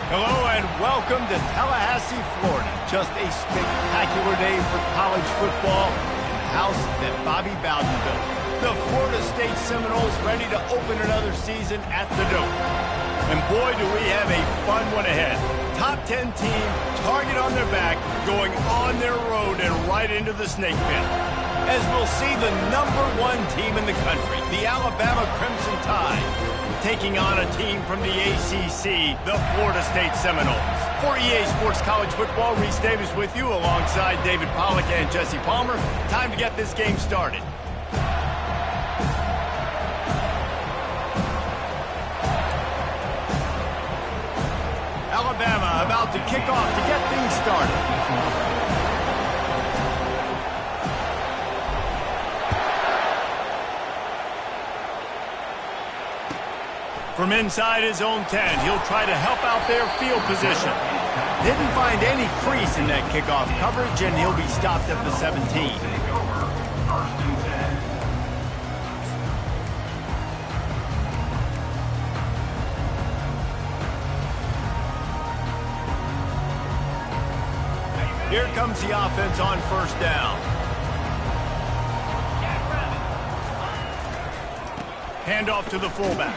Hello and welcome to Tallahassee, Florida. Just a spectacular day for college football in the house that Bobby Bowden built. The Florida State Seminoles ready to open another season at the Dome. And boy, do we have a fun one ahead. Top 10 team, target on their back, going on their road and right into the snake pit. As we'll see the #1 team in the country, the Alabama Crimson Tide, taking on a team from the ACC, the Florida State Seminoles. For EA Sports College Football, Reese Davis with you alongside David Pollack and Jesse Palmer. Time to get this game started. Alabama about to kick off to get things started. From inside his own 10, he'll try to help out their field position. Didn't find any crease in that kickoff coverage, and he'll be stopped at the 17. Here comes the offense on first down. Handoff to the fullback.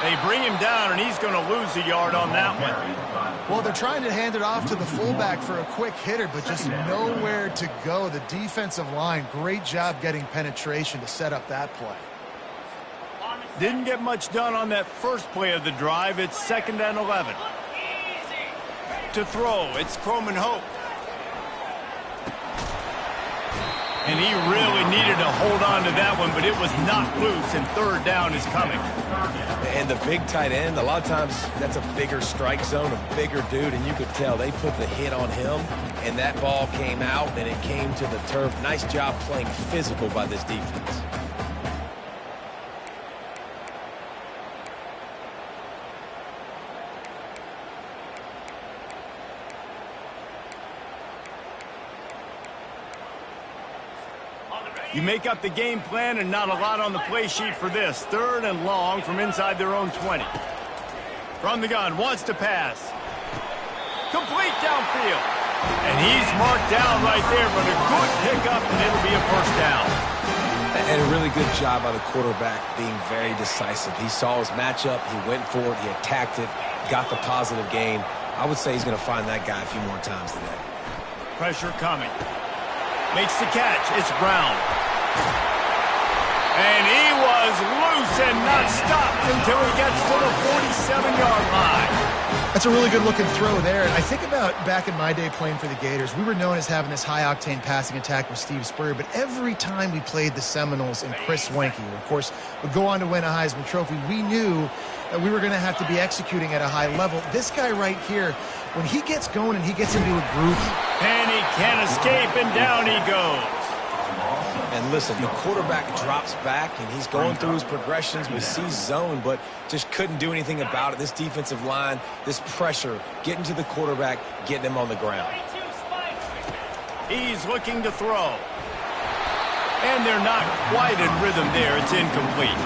They bring him down, and he's going to lose a yard on that one. Well, they're trying to hand it off to the fullback for a quick hitter, but just nowhere to go. The defensive line, great job getting penetration to set up that play. Didn't get much done on that first play of the drive. It's 2nd and 11. To throw, it's Croman Hope. And he really needed to hold on to that one, but it was knocked loose, and 3rd down is coming. And the big tight end, a lot of times that's a bigger strike zone, a bigger dude, and you could tell they put the hit on him, and that ball came out, and it came to the turf. Nice job playing physical by this defense. You make up the game plan and not a lot on the play sheet for this. 3rd and long from inside their own 20. From the gun, wants to pass. Complete downfield. And he's marked down right there, but a good pickup, and it'll be a 1st down. And a really good job by the quarterback being very decisive. He saw his matchup, he went for it, he attacked it, got the positive gain. I would say he's going to find that guy a few more times today. Pressure coming. Makes the catch. It's Brown. And he was loose and not stopped until he gets to the 47-yard line. That's a really good-looking throw there. And I think about back in my day playing for the Gators, we were known as having this high-octane passing attack with Steve Spurrier, but every time we played the Seminoles and Chris Swanke, who, of course, would go on to win a Heisman Trophy, we knew that we were going to have to be executing at a high level. This guy right here, when he gets going and he gets into a groove, and he can't escape, and down he goes. And listen, the quarterback drops back, and he's going through his progressions. We see zone, but just couldn't do anything about it. This defensive line, this pressure, getting to the quarterback, getting him on the ground. He's looking to throw. And they're not quite in rhythm there. It's incomplete.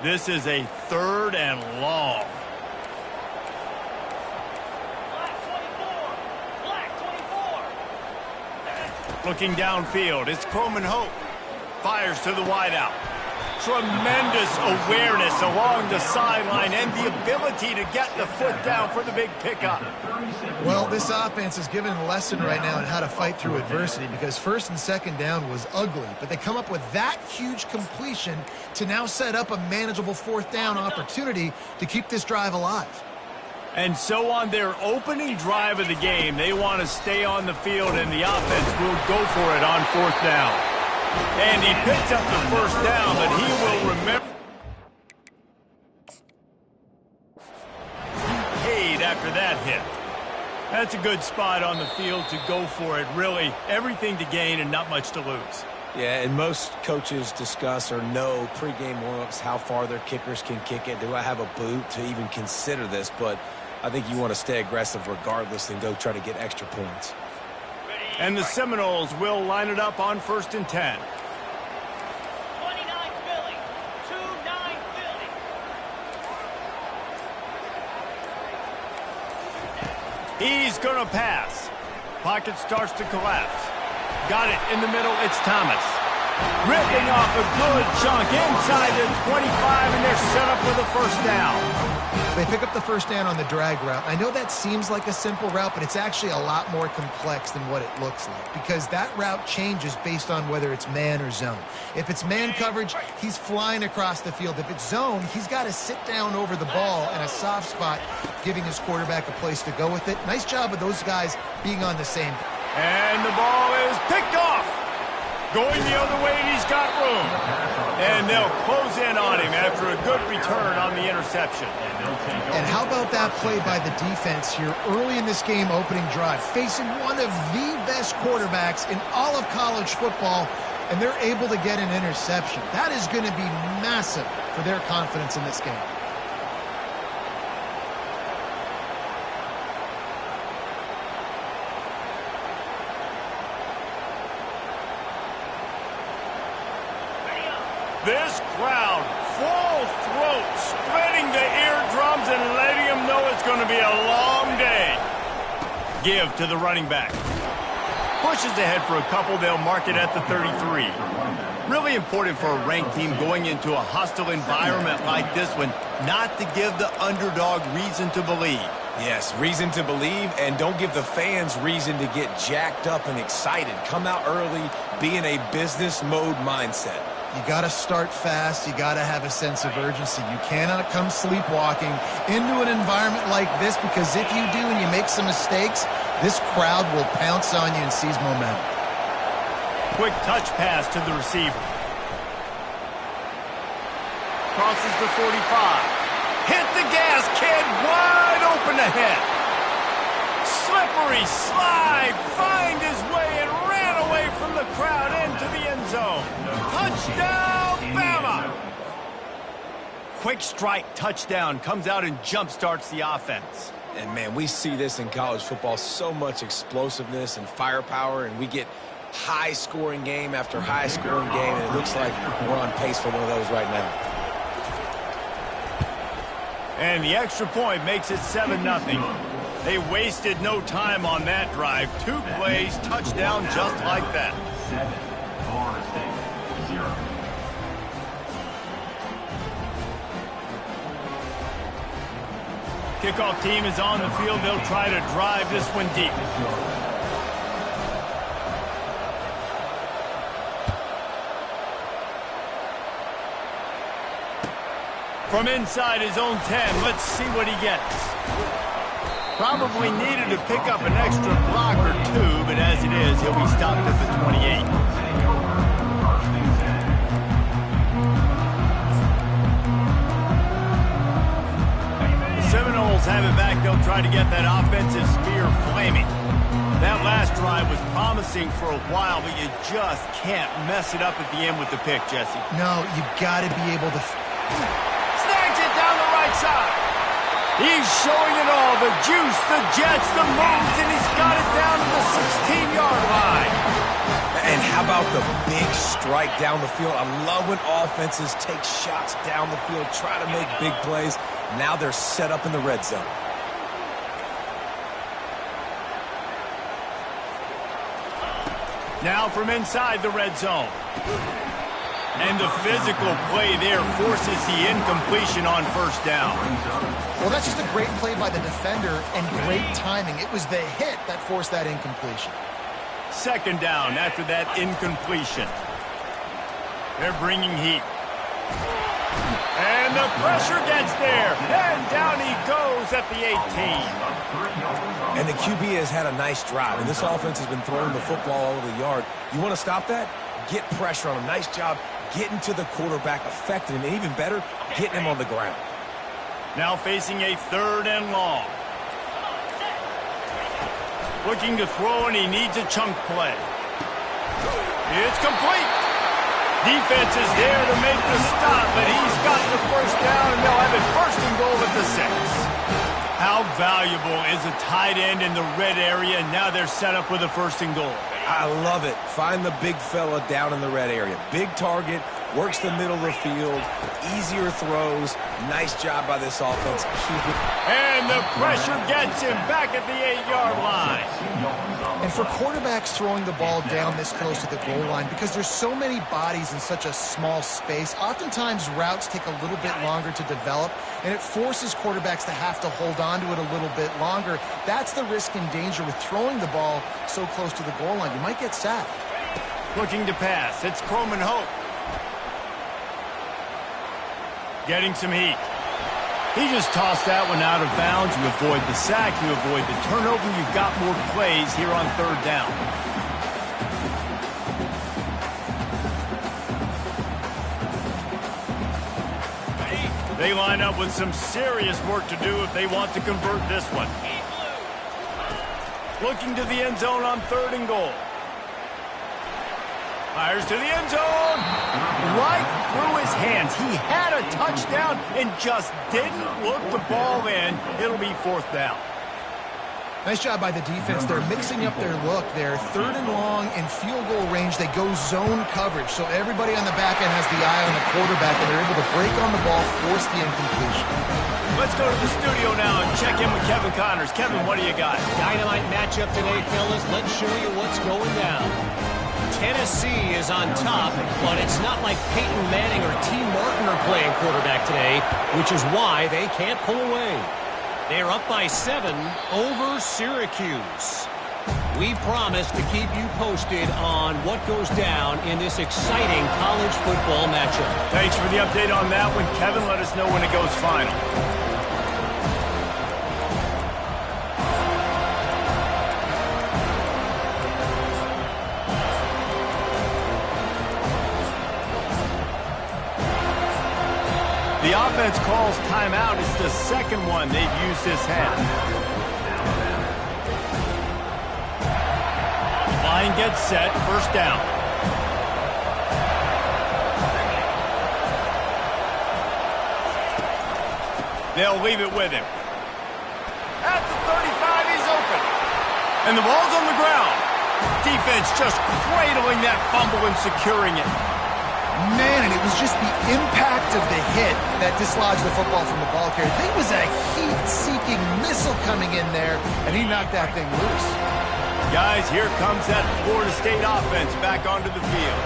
This is a 3rd and long. Looking downfield, it's Croman Hope. Fires to the wideout. Tremendous awareness along the sideline and the ability to get the foot down for the big pickup. Well, this offense is given a lesson right now on how to fight through adversity, because 1st and 2nd down was ugly, but they come up with that huge completion to now set up a manageable 4th down opportunity to keep this drive alive. And so on their opening drive of the game, they want to stay on the field, and the offense will go for it on 4th down. And he picks up the 1st down, but he will remember. Paid after that hit. That's a good spot on the field to go for it. Really, everything to gain and not much to lose. Yeah, and most coaches discuss or know pregame warm-ups how far their kickers can kick it. Do I have a boot to even consider this? But I think you want to stay aggressive regardless and go try to get extra points. And the Seminoles will line it up on 1st and 10. 29 Philly. 2-9 Philly. He's going to pass. Pocket starts to collapse. Got it in the middle. It's Thomas. Ripping off a good chunk inside the 25, and they're set up for the first down. They pick up the first down on the drag route. I know that seems like a simple route, but it's actually a lot more complex than what it looks like because that route changes based on whether it's man or zone. If it's man coverage, he's flying across the field. If it's zone, he's got to sit down over the ball in a soft spot, giving his quarterback a place to go with it. Nice job of those guys being on the same. And the ball is picked off. Going the other way, and he's got room. And they'll close in on him after a good return on the interception. And how about that play by the defense here early in this game opening drive, facing one of the best quarterbacks in all of college football, and they're able to get an interception. That is going to be massive for their confidence in this game. This crowd, full throat, spreading the eardrums and letting them know it's going to be a long day. Give to the running back. Pushes ahead for a couple. They'll mark it at the 33. Really important for a ranked team going into a hostile environment like this one, not to give the underdog reason to believe. Yes, reason to believe, and don't give the fans reason to get jacked up and excited. Come out early, be in a business mode mindset. You got to start fast. You got to have a sense of urgency. You cannot come sleepwalking into an environment like this because if you do and you make some mistakes, this crowd will pounce on you and seize momentum. Quick touch pass to the receiver. Crosses the 45. Hit the gas, kid. Wide open ahead. Slippery slide. Find his way and ran away from the crowd into the end zone. Touchdown, Bama! Quick strike touchdown comes out and jump starts the offense. And, man, we see this in college football, so much explosiveness and firepower, and we get high-scoring game after high-scoring game, and it looks like we're on pace for one of those right now. And the extra point makes it 7-0. They wasted no time on that drive. 2 plays, touchdown just like that. 7, Florida State, 0. Kickoff team is on the field. They'll try to drive this one deep. From inside his own 10, let's see what he gets. Probably needed to pick up an extra block or 2, but as it is, he'll be stopped at the 28. The Seminoles have it back. They'll try to get that offensive spear flaming. That last drive was promising for a while, but you just can't mess it up at the end with the pick, Jesse. No, you got to be able to... Snags it down the right side. He's showing it all, the juice, the jets, the moves, and he's got it down to the 16-yard line. And how about the big strike down the field? I love when offenses take shots down the field, try to make big plays. Now they're set up in the red zone. Now from inside the red zone. And the physical play there forces the incompletion on first down. Well, that's just a great play by the defender and great timing. It was the hit that forced that incompletion. Second down after that incompletion. They're bringing heat. And the pressure gets there. And down he goes at the 18. And the QB has had a nice drive, and this offense has been throwing the football all over the yard. You want to stop that? Get pressure on him. Nice job getting to the quarterback, affecting him, and even better, getting him on the ground. Now facing a 3rd and long. Looking to throw, and he needs a chunk play. It's complete. Defense is there to make the stop, but he's got the first down, and they'll have it 1st and goal at the 6. How valuable is a tight end in the red area? Now they're set up with a 1st and goal. I love it. Find the big fella down in the red area. Big target, works the middle of the field, easier throws. Nice job by this offense. Keep it. And the pressure gets him back at the 8-yard line. And for quarterbacks throwing the ball down this close to the goal line, because there's so many bodies in such a small space, oftentimes routes take a little bit longer to develop, and it forces quarterbacks to have to hold on to it a little bit longer. That's the risk and danger with throwing the ball so close to the goal line. You might get sacked. Looking to pass. It's Croman Hope. Getting some heat. He just tossed that one out of bounds. You avoid the sack, you avoid the turnover. You've got more plays here on 3rd down. They line up with some serious work to do if they want to convert this one. Looking to the end zone on 3rd and goal. Fires to the end zone. Right through his hands. He had a touchdown and just didn't look the ball in. It'll be 4th down. Nice job by the defense. They're mixing up their look. They're 3rd and long in field goal range. They go zone coverage. So everybody on the back end has the eye on the quarterback, and they're able to break on the ball, force the incompletion. Let's go to the studio now and check in with Kevin Connors. Kevin, what do you got? Dynamite matchup today, fellas. Let's show you what's going down. Tennessee is on top, but it's not like Peyton Manning or T. Martin are playing quarterback today, which is why they can't pull away. They're up by 7 over Syracuse. We promise to keep you posted on what goes down in this exciting college football matchup. Thanks for the update on that one, Kevin. Let us know when it goes final. The offense calls timeout. It's the 2nd one they've used this half. Line gets set. 1st down. They'll leave it with him. At the 35, he's open. And the ball's on the ground. Defense just cradling that fumble and securing it. Man, and it was just the impact of the hit that dislodged the football from the ball carrier. There was a heat-seeking missile coming in there, and he knocked that thing loose. Guys, here comes that Florida State offense back onto the field.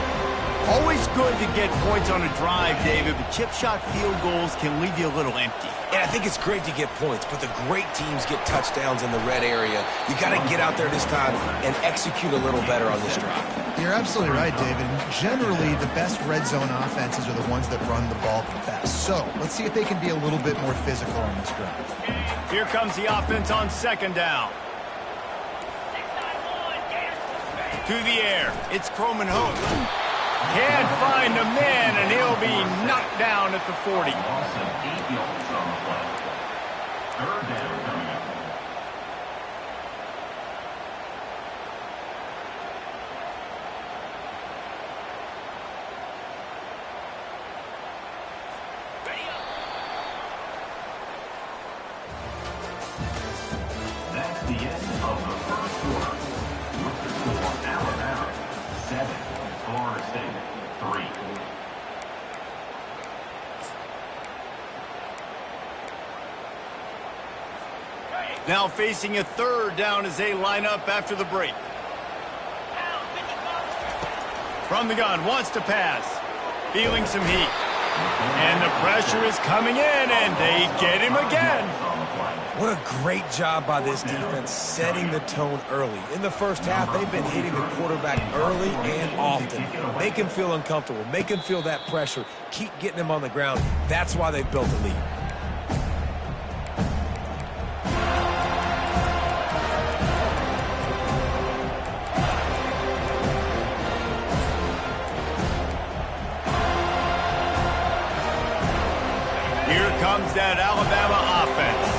Always good to get points on a drive, David, but chip shot field goals can leave you a little empty. And I think it's great to get points, but the great teams get touchdowns in the red area. You got to get out there this time and execute a little better on this drive. You're absolutely right, David. Generally, the best red zone offenses are the ones that run the ball the best. So let's see if they can be a little bit more physical on this drive. Here comes the offense on 2nd down. To the air. It's Croman Hope. Can't find a man, and he'll be knocked down at the 40. Loss of 8 yards on the play. 3rd down coming up. That's the end of the 1st quarter. With the score, Alabama 7, Florida State 3. Now facing a 3rd down as they line up after the break. From the gun, wants to pass. Feeling some heat. And the pressure is coming in, and they get him again. What a great job by this defense setting the tone early. In the 1st half, they've been hitting the quarterback early and often. Make him feel uncomfortable. Make him feel that pressure. Keep getting him on the ground. That's why they've built a lead. Here comes that Alabama offense.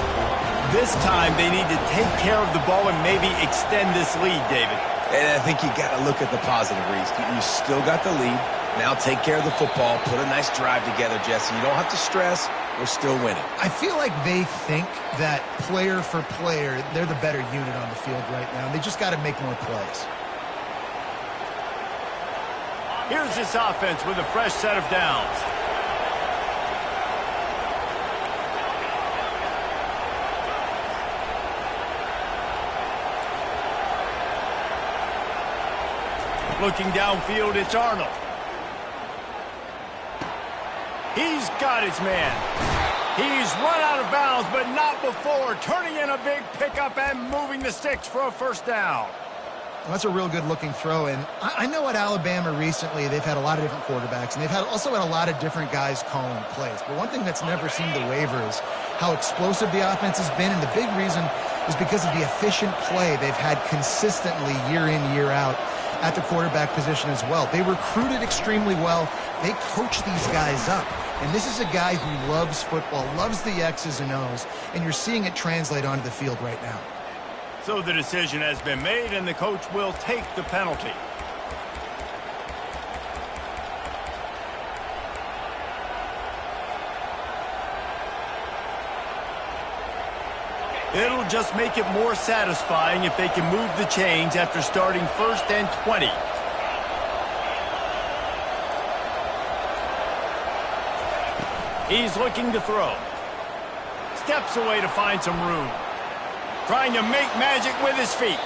This time they need to take care of the ball and maybe extend this lead, David. And I think you got to look at the positive, Reese. You still got the lead. Now take care of the football. Put a nice drive together, Jesse. You don't have to stress. We're still winning. I feel like they think that player for player, they're the better unit on the field right now. They just got to make more plays. Here's this offense with a fresh set of downs. Looking downfield, it's Arnold. He's got his man. He's run out of bounds, but not before turning in a big pickup and moving the sticks for a first down. Well, that's a real good-looking throw, and I know at Alabama recently they've had a lot of different quarterbacks, and they've also had a lot of different guys calling plays. But one thing that's never seemed to waver is how explosive the offense has been, and the big reason is because of the efficient play they've had consistently year in, year out at the quarterback position as well. They recruited extremely well. They coach these guys up. And this is a guy who loves football, loves the X's and O's, and you're seeing it translate onto the field right now. So the decision has been made, and the coach will take the penalty. It'll just make it more satisfying if they can move the chains after starting 1st and 20. He's looking to throw. Steps away to find some room. Trying to make magic with his feet.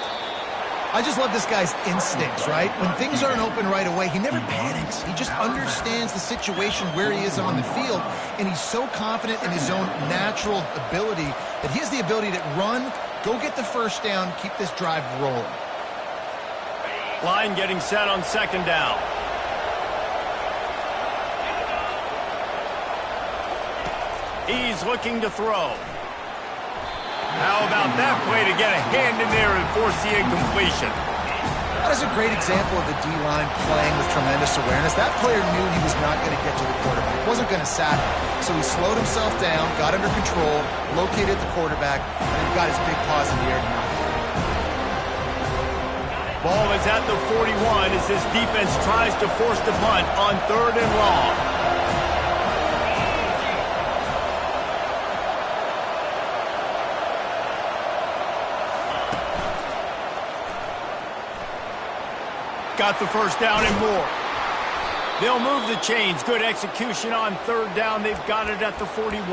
I just love this guy's instincts, right? When things aren't open right away, he never panics. He just understands the situation where he is on the field, and he's so confident in his own natural ability that he has the ability to run, go get the first down, keep this drive rolling. Line getting set on 2nd down. He's looking to throw. How about that play to get a hand in there and force the incompletion? That is a great example of the D-line playing with tremendous awareness. That player knew he was not going to get to the quarterback. He wasn't going to sack him. So he slowed himself down, got under control, located the quarterback, and then got his big paws in the air to knock it. Ball is at the 41 as this defense tries to force the punt on 3rd and long. Got the first down and more. They'll move the chains. Good execution on 3rd down. They've got it at the 41.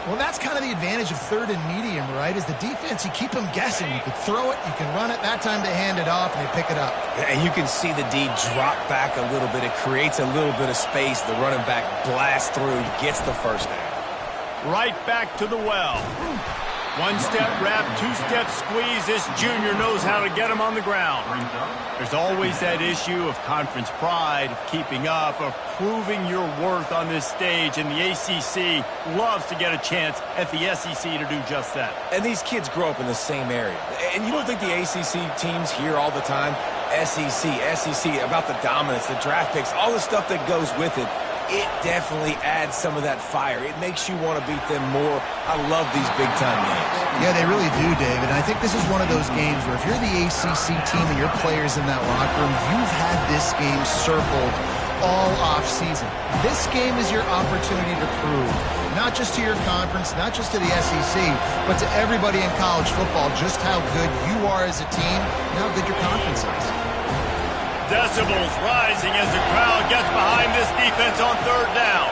Well, that's kind of the advantage of 3rd and medium, right? Is the defense, you keep them guessing. You can throw it, you can run it. That time they hand it off and they pick it up. And you can see the D drop back a little bit. It creates a little bit of space. The running back blasts through, gets the first down. Right back to the well. 1-step wrap, 2-step squeeze. This junior knows how to get him on the ground. There's always that issue of conference pride, of keeping up, of proving your worth on this stage, and the ACC loves to get a chance at the SEC to do just that. And these kids grow up in the same area. And you don't think the ACC teams hear all the time, SEC, about the dominance, the draft picks, all the stuff that goes with it. It definitely adds some of that fire. It makes you want to beat them more. I love these big-time games. Yeah, they really do, David. And I think this is one of those games where if you're the ACC team and your players in that locker room, you've had this game circled all off-season. This game is your opportunity to prove, not just to your conference, not just to the SEC, but to everybody in college football, just how good you are as a team and how good your conference is. Decibels rising as the crowd gets behind this defense on 3rd down.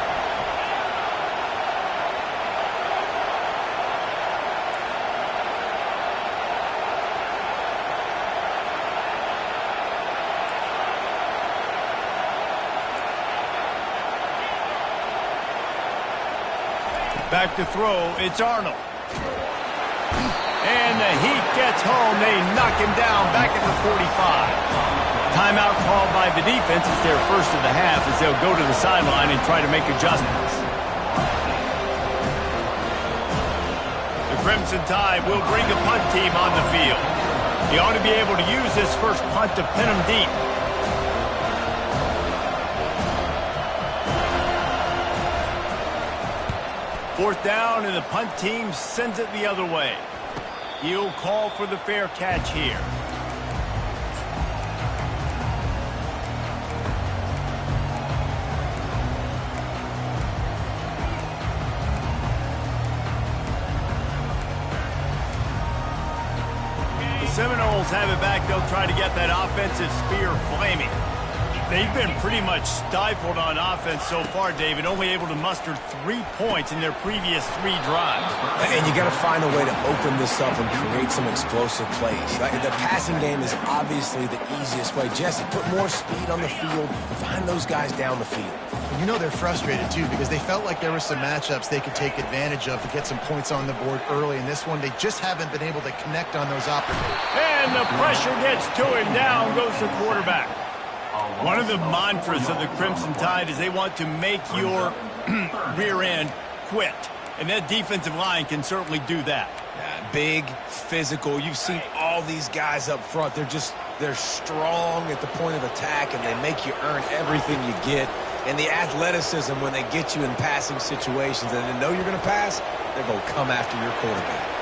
Back to throw, it's Arnold. And the heat gets home. They knock him down back at the 45. Timeout called by the defense. It's their first of the half as they'll go to the sideline and try to make adjustments. The Crimson Tide will bring the punt team on the field. He ought to be able to use this first punt to pin him deep. Fourth down, and the punt team sends it the other way. He'll call for the fair catch here. Seminoles have it back, they'll try to get that offensive spear flaming. They've been pretty much stifled on offense so far, David, only able to muster 3 points in their previous 3 drives. And you got to find a way to open this up and create some explosive plays. The passing game is obviously the easiest way. Jesse, put more speed on the field and find those guys down the field. You know they're frustrated, too, because they felt like there were some matchups they could take advantage of to get some points on the board early. In this one, they just haven't been able to connect on those opportunities. And the pressure gets to him. Down goes the quarterback. One of the mantras of the Crimson Tide is they want to make your rear end quit. And that defensive line can certainly do that. Yeah, big, physical. You've seen all these guys up front. They're strong at the point of attack, and they make you earn everything you get. And the athleticism when they get you in passing situations and they know you're going to pass, they're going to come after your quarterback.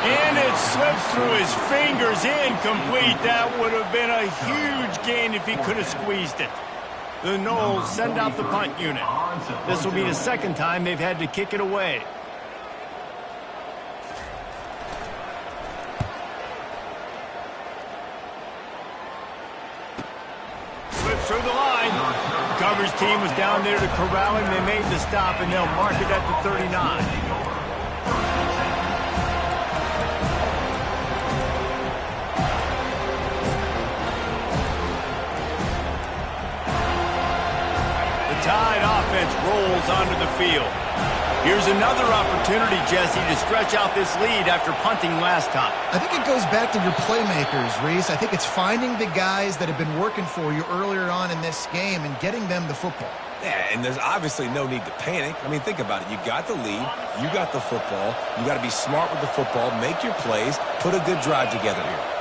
And it slips through his fingers, incomplete. That would have been a huge gain if he could have squeezed it. The Noles send out the punt unit. This will be the second time they've had to kick it away. Slips through the line. The coverage team was down there to corral him. They made the stop, and they'll mark it at the 39. Tide offense rolls onto the field. Here's another opportunity, Jesse, to stretch out this lead after punting last time. I think it goes back to your playmakers, Reese. I think it's finding the guys that have been working for you earlier on in this game and getting them the football. Yeah, and there's obviously no need to panic. I mean, think about it. You got the lead. You got the football. You got to be smart with the football, make your plays, put a good drive together here.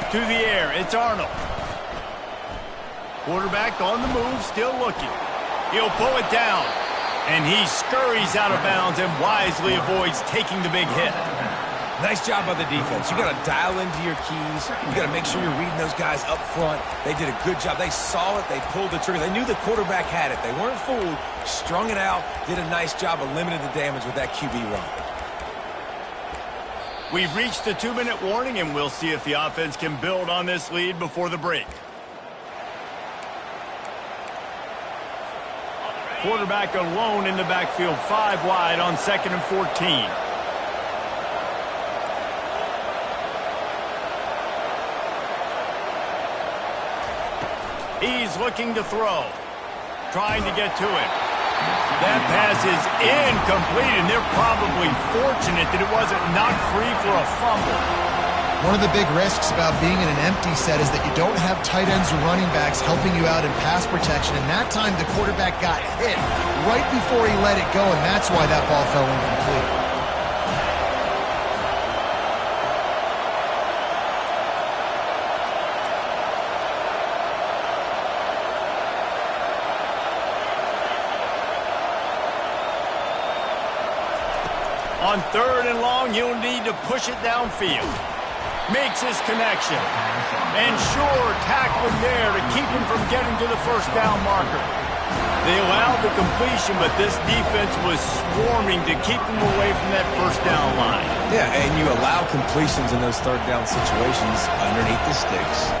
To the air, it's Arnold. Quarterback on the move, still looking. He'll pull it down, and he scurries out of bounds and wisely avoids taking the big hit. Nice job by the defense. You got to dial into your keys. You got to make sure you're reading those guys up front. They did a good job. They saw it. They pulled the trigger. They knew the quarterback had it. They weren't fooled. Strung it out. Did a nice job of limiting the damage with that QB run. We've reached the 2-minute warning, and we'll see if the offense can build on this lead before the break. Quarterback alone in the backfield, 5 wide on 2nd and 14. He's looking to throw, trying to get to him. That pass is incomplete, and they're probably fortunate that it wasn't knocked free for a fumble. One of the big risks about being in an empty set is that you don't have tight ends or running backs helping you out in pass protection, and that time the quarterback got hit right before he let it go, and that's why that ball fell incomplete. On 3rd and long, he'll need to push it downfield. Makes his connection. And sure, tackling there to keep him from getting to the first down marker. They allowed the completion, but this defense was swarming to keep them away from that first down line. Yeah, and you allow completions in those 3rd down situations underneath the sticks.